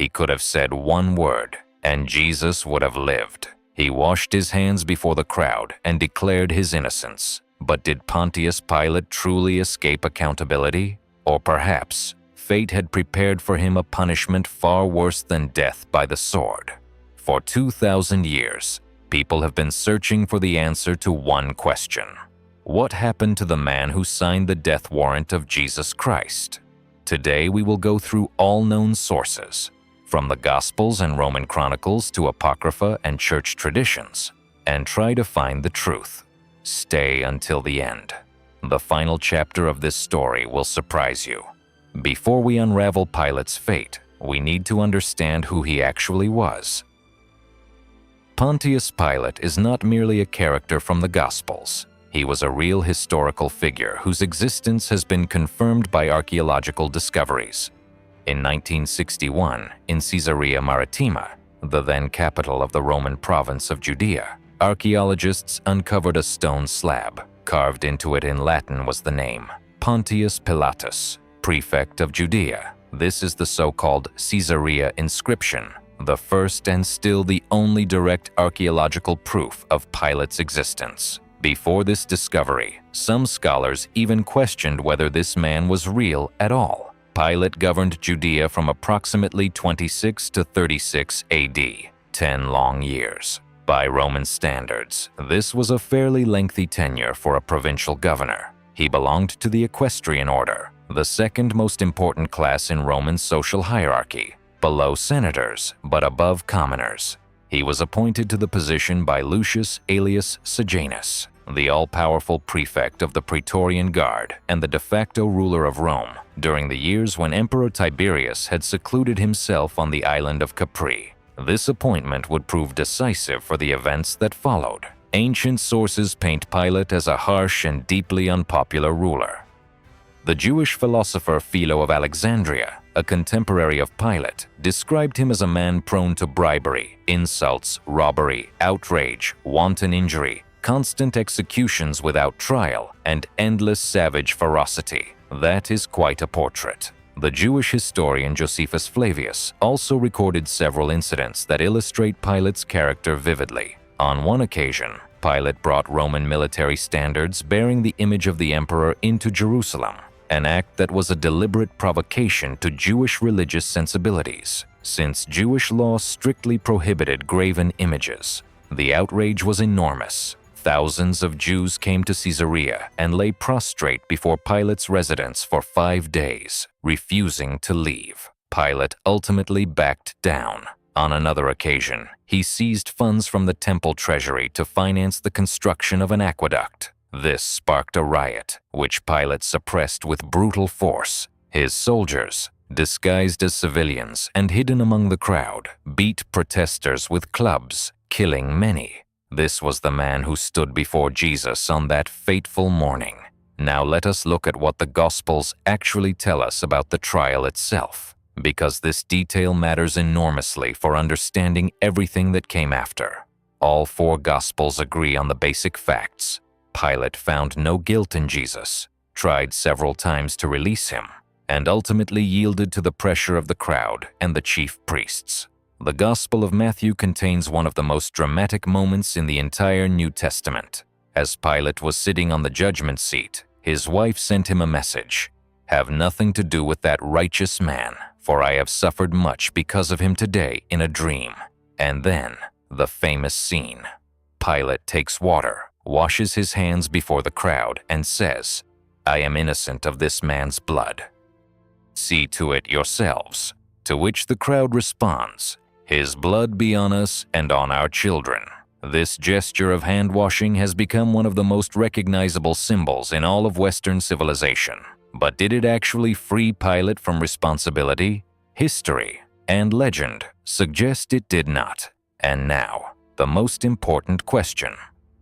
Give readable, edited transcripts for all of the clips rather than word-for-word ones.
He could have said one word, and Jesus would have lived. He washed his hands before the crowd and declared his innocence. But did Pontius Pilate truly escape accountability? Or perhaps fate had prepared for him a punishment far worse than death by the sword? For 2,000 years, people have been searching for the answer to one question. What happened to the man who signed the death warrant of Jesus Christ? Today we will go through all known sources, from the Gospels and Roman Chronicles to Apocrypha and church traditions, and try to find the truth. Stay until the end. The final chapter of this story will surprise you. Before we unravel Pilate's fate, we need to understand who he actually was. Pontius Pilate is not merely a character from the Gospels. He was a real historical figure whose existence has been confirmed by archaeological discoveries. In 1961, in Caesarea Maritima, the then capital of the Roman province of Judea, archaeologists uncovered a stone slab. Carved into it in Latin was the name Pontius Pilatus, prefect of Judea. This is the so-called Caesarea inscription, the first and still the only direct archaeological proof of Pilate's existence. Before this discovery, some scholars even questioned whether this man was real at all. Pilate governed Judea from approximately 26 to 36 AD, 10 long years. By Roman standards, this was a fairly lengthy tenure for a provincial governor. He belonged to the equestrian order, the second most important class in Roman social hierarchy, below senators but above commoners. He was appointed to the position by Lucius Aelius Sejanus, the all-powerful prefect of the Praetorian Guard and the de facto ruler of Rome during the years when Emperor Tiberius had secluded himself on the island of Capri. This appointment would prove decisive for the events that followed. Ancient sources paint Pilate as a harsh and deeply unpopular ruler. The Jewish philosopher Philo of Alexandria, a contemporary of Pilate, described him as a man prone to bribery, insults, robbery, outrage, wanton injury, constant executions without trial, and endless savage ferocity. That is quite a portrait. The Jewish historian Josephus Flavius also recorded several incidents that illustrate Pilate's character vividly. On one occasion, Pilate brought Roman military standards bearing the image of the emperor into Jerusalem, an act that was a deliberate provocation to Jewish religious sensibilities, since Jewish law strictly prohibited graven images. The outrage was enormous. Thousands of Jews came to Caesarea and lay prostrate before Pilate's residence for 5 days, refusing to leave. Pilate ultimately backed down. On another occasion, he seized funds from the temple treasury to finance the construction of an aqueduct. This sparked a riot, which Pilate suppressed with brutal force. His soldiers, disguised as civilians and hidden among the crowd, beat protesters with clubs, killing many. This was the man who stood before Jesus on that fateful morning. Now let us look at what the Gospels actually tell us about the trial itself, because this detail matters enormously for understanding everything that came after. All 4 Gospels agree on the basic facts. Pilate found no guilt in Jesus, tried several times to release him, and ultimately yielded to the pressure of the crowd and the chief priests. The Gospel of Matthew contains one of the most dramatic moments in the entire New Testament. As Pilate was sitting on the judgment seat, his wife sent him a message: "Have nothing to do with that righteous man, for I have suffered much because of him today in a dream." And then, the famous scene. Pilate takes water, washes his hands before the crowd, and says, "I am innocent of this man's blood. See to it yourselves." To which the crowd responds, "His blood be on us and on our children." This gesture of hand-washing has become one of the most recognizable symbols in all of Western civilization. But did it actually free Pilate from responsibility? History and legend suggest it did not. And now, the most important question: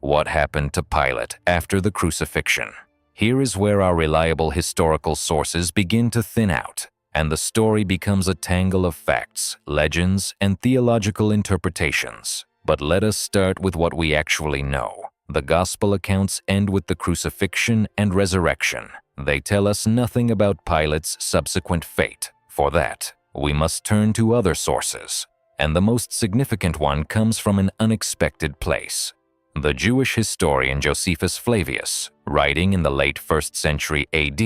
what happened to Pilate after the crucifixion? Here is where our reliable historical sources begin to thin out, and the story becomes a tangle of facts, legends, and theological interpretations. But let us start with what we actually know. The Gospel accounts end with the crucifixion and resurrection. They tell us nothing about Pilate's subsequent fate. For that, we must turn to other sources, and the most significant one comes from an unexpected place. The Jewish historian Josephus Flavius, writing in the late 1st century AD,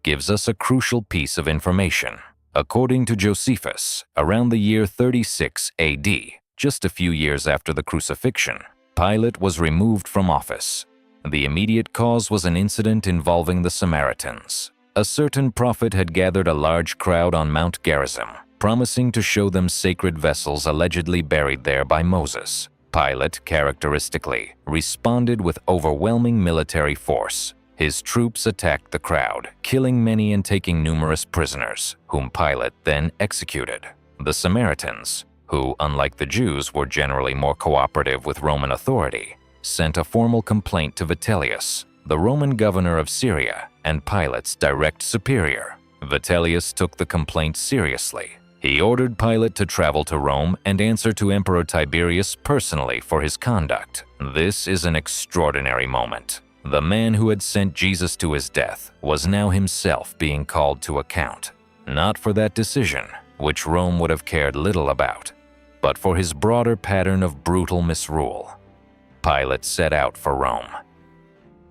gives us a crucial piece of information. According to Josephus, around the year 36 AD, just a few years after the crucifixion, Pilate was removed from office. The immediate cause was an incident involving the Samaritans. A certain prophet had gathered a large crowd on Mount Gerizim, promising to show them sacred vessels allegedly buried there by Moses. Pilate, characteristically, responded with overwhelming military force. His troops attacked the crowd, killing many and taking numerous prisoners, whom Pilate then executed. The Samaritans, who, unlike the Jews, were generally more cooperative with Roman authority, sent a formal complaint to Vitellius, the Roman governor of Syria and Pilate's direct superior. Vitellius took the complaint seriously. He ordered Pilate to travel to Rome and answer to Emperor Tiberius personally for his conduct. This is an extraordinary moment. The man who had sent Jesus to his death was now himself being called to account, not for that decision, which Rome would have cared little about, but for his broader pattern of brutal misrule. Pilate set out for Rome.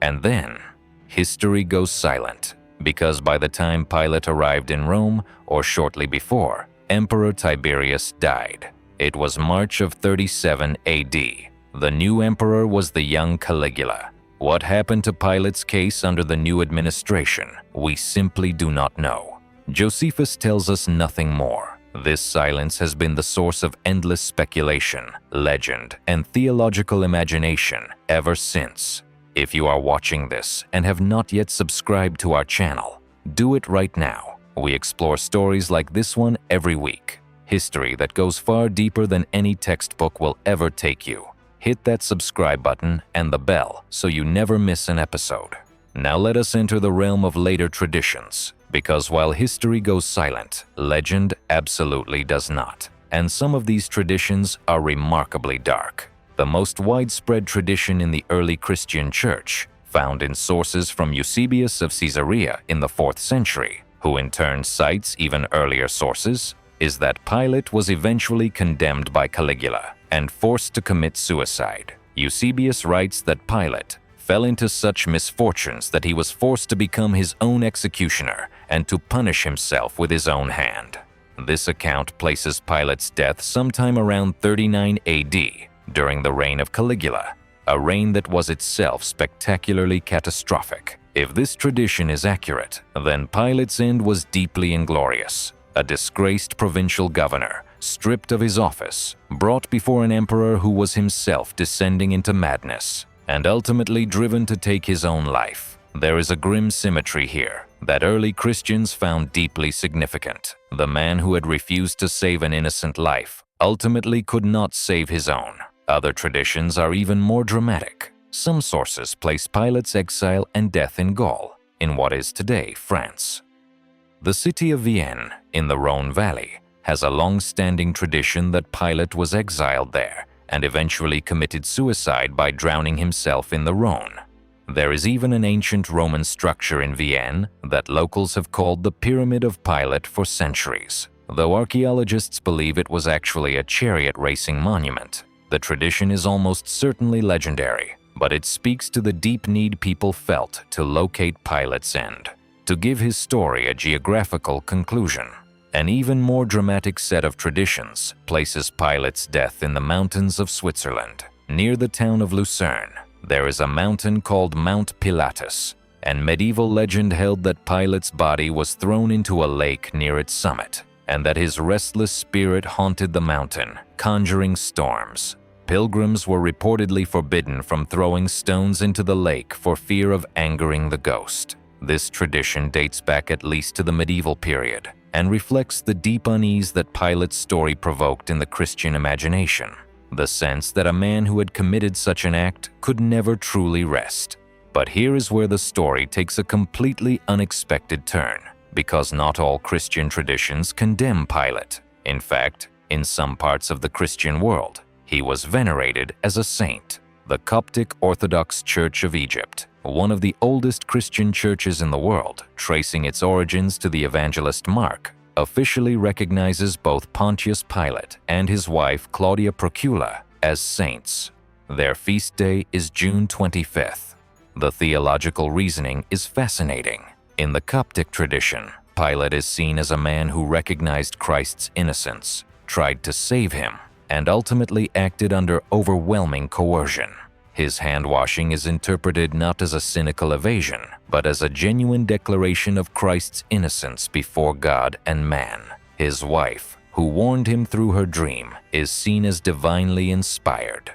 And then, history goes silent, because by the time Pilate arrived in Rome, or shortly before, Emperor Tiberius died. It was March of 37 AD. The new emperor was the young Caligula. What happened to Pilate's case under the new administration, we simply do not know. Josephus tells us nothing more. This silence has been the source of endless speculation, legend, and theological imagination ever since. If you are watching this and have not yet subscribed to our channel, do it right now. We explore stories like this one every week. History that goes far deeper than any textbook will ever take you. Hit that subscribe button and the bell so you never miss an episode. Now let us enter the realm of later traditions, because while history goes silent, legend absolutely does not. And some of these traditions are remarkably dark. The most widespread tradition in the early Christian church, found in sources from Eusebius of Caesarea in the 4th century, who in turn cites even earlier sources, is that Pilate was eventually condemned by Caligula and forced to commit suicide. Eusebius writes that Pilate fell into such misfortunes that he was forced to become his own executioner and to punish himself with his own hand. This account places Pilate's death sometime around 39 AD, during the reign of Caligula, a reign that was itself spectacularly catastrophic. If this tradition is accurate, then Pilate's end was deeply inglorious. A disgraced provincial governor, stripped of his office, brought before an emperor who was himself descending into madness, and ultimately driven to take his own life. There is a grim symmetry here that early Christians found deeply significant. The man who had refused to save an innocent life ultimately could not save his own. Other traditions are even more dramatic. Some sources place Pilate's exile and death in Gaul, in what is today France. The city of Vienne, in the Rhone Valley, has a long-standing tradition that Pilate was exiled there and eventually committed suicide by drowning himself in the Rhone. There is even an ancient Roman structure in Vienne that locals have called the Pyramid of Pilate for centuries. Though archaeologists believe it was actually a chariot racing monument, the tradition is almost certainly legendary, but it speaks to the deep need people felt to locate Pilate's end, to give his story a geographical conclusion. An even more dramatic set of traditions places Pilate's death in the mountains of Switzerland. Near the town of Lucerne, there is a mountain called Mount Pilatus, and medieval legend held that Pilate's body was thrown into a lake near its summit, and that his restless spirit haunted the mountain, conjuring storms. Pilgrims were reportedly forbidden from throwing stones into the lake for fear of angering the ghost. This tradition dates back at least to the medieval period and reflects the deep unease that Pilate's story provoked in the Christian imagination, the sense that a man who had committed such an act could never truly rest. But here is where the story takes a completely unexpected turn, because not all Christian traditions condemn Pilate. In fact, in some parts of the Christian world, he was venerated as a saint. The Coptic Orthodox Church of Egypt, one of the oldest Christian churches in the world, tracing its origins to the evangelist Mark, officially recognizes both Pontius Pilate and his wife Claudia Procula as saints. Their feast day is June 25th. The theological reasoning is fascinating. In the Coptic tradition, Pilate is seen as a man who recognized Christ's innocence, tried to save him, and ultimately acted under overwhelming coercion. His hand-washing is interpreted not as a cynical evasion, but as a genuine declaration of Christ's innocence before God and man. His wife, who warned him through her dream, is seen as divinely inspired.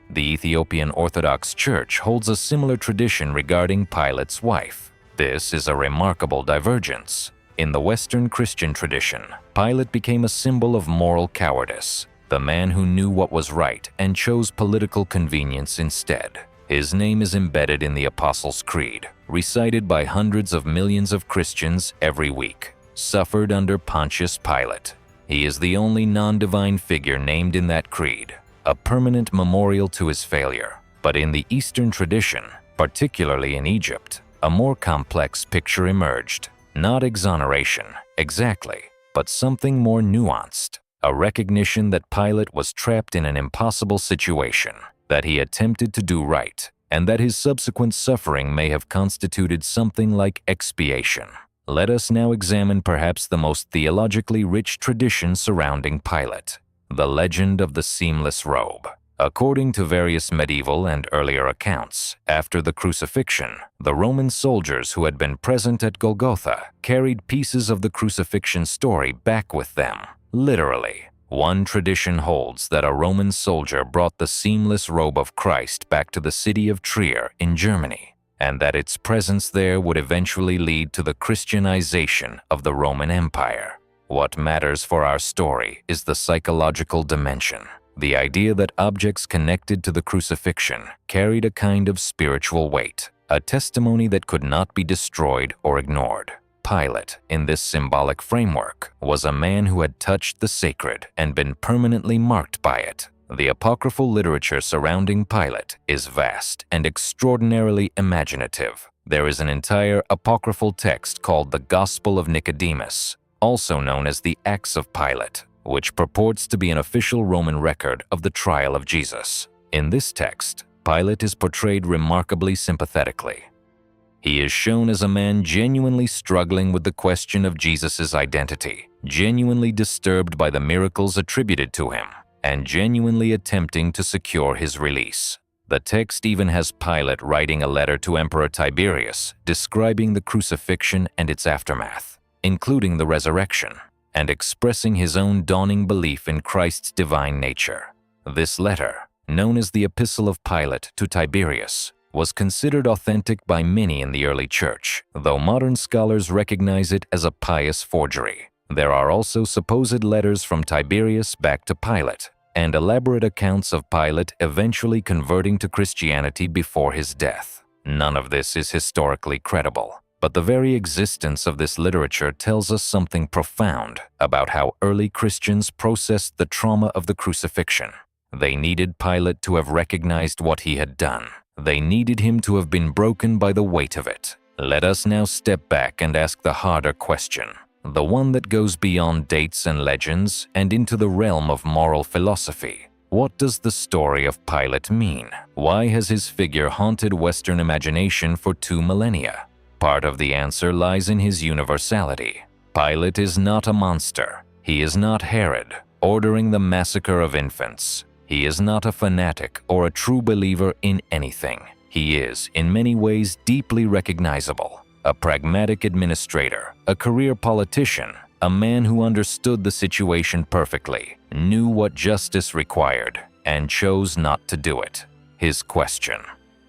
The Ethiopian Orthodox Church holds a similar tradition regarding Pilate's wife. This is a remarkable divergence. In the Western Christian tradition, Pilate became a symbol of moral cowardice, the man who knew what was right and chose political convenience instead. His name is embedded in the Apostles' Creed, recited by hundreds of millions of Christians every week. Suffered under Pontius Pilate. He is the only non-divine figure named in that creed, a permanent memorial to his failure. But in the Eastern tradition, particularly in Egypt, a more complex picture emerged. Not exoneration, exactly, but something more nuanced. A recognition that Pilate was trapped in an impossible situation, that he attempted to do right, and that his subsequent suffering may have constituted something like expiation. Let us now examine perhaps the most theologically rich tradition surrounding Pilate, the legend of the seamless robe. According to various medieval and earlier accounts, after the crucifixion, the Roman soldiers who had been present at Golgotha carried pieces of the crucifixion story back with them. Literally, one tradition holds that a Roman soldier brought the seamless robe of Christ back to the city of Trier in Germany, and that its presence there would eventually lead to the Christianization of the Roman Empire. What matters for our story is the psychological dimension, the idea that objects connected to the crucifixion carried a kind of spiritual weight, a testimony that could not be destroyed or ignored. Pilate, in this symbolic framework, was a man who had touched the sacred and been permanently marked by it. The apocryphal literature surrounding Pilate is vast and extraordinarily imaginative. There is an entire apocryphal text called the Gospel of Nicodemus, also known as the Acts of Pilate, which purports to be an official Roman record of the trial of Jesus. In this text, Pilate is portrayed remarkably sympathetically. He is shown as a man genuinely struggling with the question of Jesus' identity, genuinely disturbed by the miracles attributed to him, and genuinely attempting to secure his release. The text even has Pilate writing a letter to Emperor Tiberius describing the crucifixion and its aftermath, including the resurrection, and expressing his own dawning belief in Christ's divine nature. This letter, known as the Epistle of Pilate to Tiberius, was considered authentic by many in the early church, though modern scholars recognize it as a pious forgery. There are also supposed letters from Tiberius back to Pilate, and elaborate accounts of Pilate eventually converting to Christianity before his death. None of this is historically credible, but the very existence of this literature tells us something profound about how early Christians processed the trauma of the crucifixion. They needed Pilate to have recognized what he had done. They needed him to have been broken by the weight of it. Let us now step back and ask the harder question, the one that goes beyond dates and legends and into the realm of moral philosophy. What does the story of Pilate mean? Why has his figure haunted Western imagination for 2 millennia? Part of the answer lies in his universality. Pilate is not a monster. He is not Herod, ordering the massacre of infants. He is not a fanatic or a true believer in anything. He is, in many ways, deeply recognizable. A pragmatic administrator, a career politician, a man who understood the situation perfectly, knew what justice required, and chose not to do it. His question,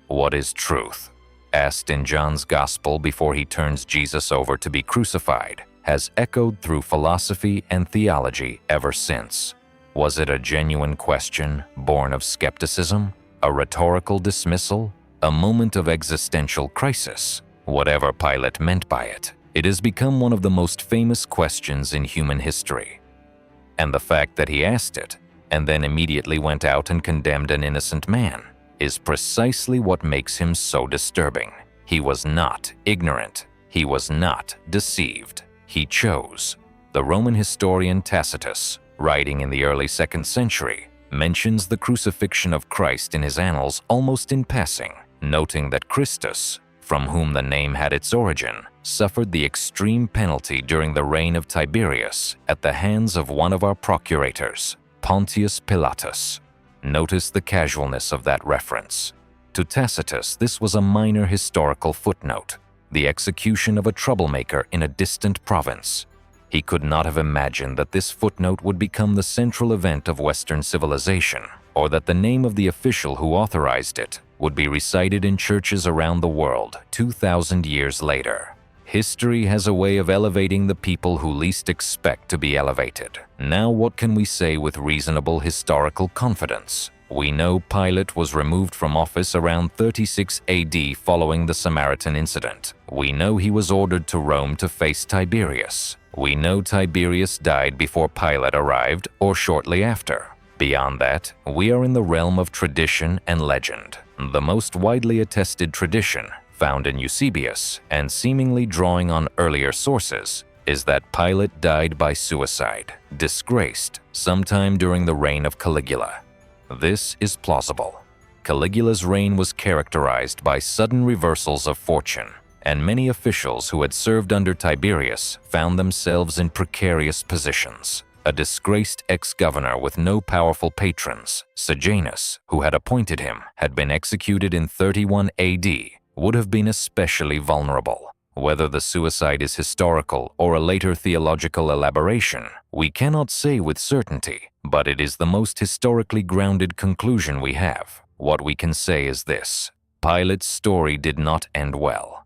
"What is truth?" asked in John's Gospel before he turns Jesus over to be crucified, has echoed through philosophy and theology ever since. Was it a genuine question born of skepticism, a rhetorical dismissal, a moment of existential crisis? Whatever Pilate meant by it, it has become one of the most famous questions in human history. And the fact that he asked it, and then immediately went out and condemned an innocent man, is precisely what makes him so disturbing. He was not ignorant. He was not deceived. He chose. The Roman historian Tacitus, writing in the early 2nd century, mentions the crucifixion of Christ in his annals almost in passing, noting that Christus, from whom the name had its origin, suffered the extreme penalty during the reign of Tiberius at the hands of one of our procurators, Pontius Pilatus. Notice the casualness of that reference. To Tacitus, this was a minor historical footnote, the execution of a troublemaker in a distant province. He could not have imagined that this footnote would become the central event of Western civilization, or that the name of the official who authorized it would be recited in churches around the world 2,000 years later. History has a way of elevating the people who least expect to be elevated. Now, what can we say with reasonable historical confidence? We know Pilate was removed from office around 36 AD following the Samaritan incident. We know he was ordered to Rome to face Tiberius. We know Tiberius died before Pilate arrived or shortly after. Beyond that, we are in the realm of tradition and legend. The most widely attested tradition, found in Eusebius and seemingly drawing on earlier sources, is that Pilate died by suicide, disgraced, sometime during the reign of Caligula. This is plausible. Caligula's reign was characterized by sudden reversals of fortune, and many officials who had served under Tiberius found themselves in precarious positions. A disgraced ex-governor with no powerful patrons, Sejanus, who had appointed him, had been executed in 31 AD, would have been especially vulnerable. Whether the suicide is historical or a later theological elaboration, we cannot say with certainty, but it is the most historically grounded conclusion we have. What we can say is this: Pilate's story did not end well.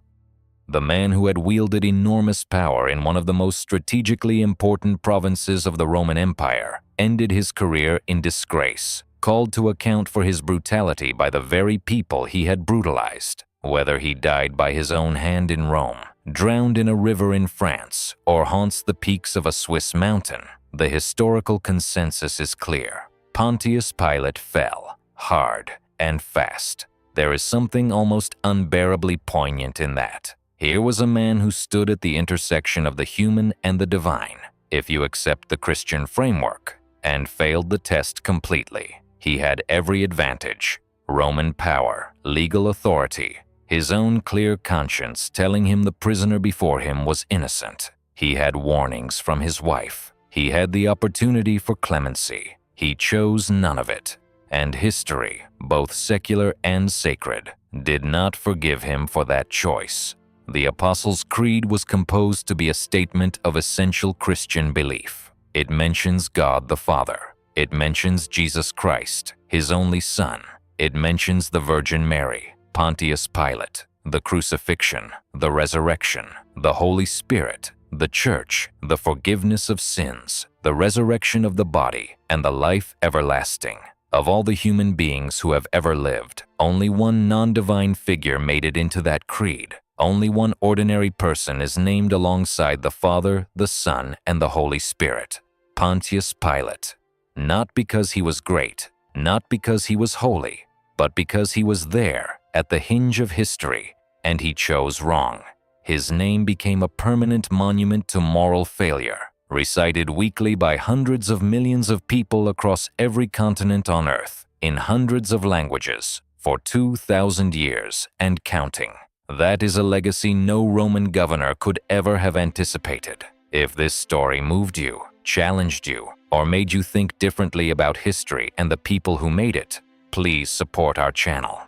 The man who had wielded enormous power in one of the most strategically important provinces of the Roman Empire ended his career in disgrace, called to account for his brutality by the very people he had brutalized. Whether he died by his own hand in Rome, drowned in a river in France, or haunts the peaks of a Swiss mountain, the historical consensus is clear. Pontius Pilate fell, hard and fast. There is something almost unbearably poignant in that. Here was a man who stood at the intersection of the human and the divine, if you accept the Christian framework, and failed the test completely. He had every advantage: Roman power, legal authority, his own clear conscience telling him the prisoner before him was innocent. He had warnings from his wife. He had the opportunity for clemency. He chose none of it. And history, both secular and sacred, did not forgive him for that choice. The Apostles' Creed was composed to be a statement of essential Christian belief. It mentions God the Father. It mentions Jesus Christ, his only Son. It mentions the Virgin Mary, Pontius Pilate, the crucifixion, the resurrection, the Holy Spirit, the Church, the forgiveness of sins, the resurrection of the body, and the life everlasting. Of all the human beings who have ever lived, only one non-divine figure made it into that creed. Only one ordinary person is named alongside the Father, the Son, and the Holy Spirit: Pontius Pilate. Not because he was great, not because he was holy, but because he was there at the hinge of history, and he chose wrong. His name became a permanent monument to moral failure, recited weekly by hundreds of millions of people across every continent on Earth, in hundreds of languages, for 2,000 years and counting. That is a legacy no Roman governor could ever have anticipated. If this story moved you, challenged you, or made you think differently about history and the people who made it, please support our channel.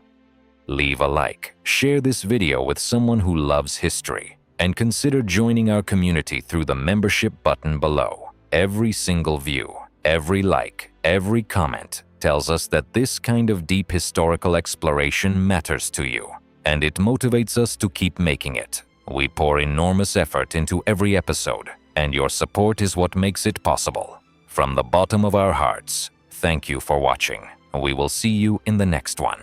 Leave a like, share this video with someone who loves history, and consider joining our community through the membership button below. Every single view, every like, every comment tells us that this kind of deep historical exploration matters to you, and it motivates us to keep making it. We pour enormous effort into every episode, and your support is what makes it possible. From the bottom of our hearts, thank you for watching. We will see you in the next one.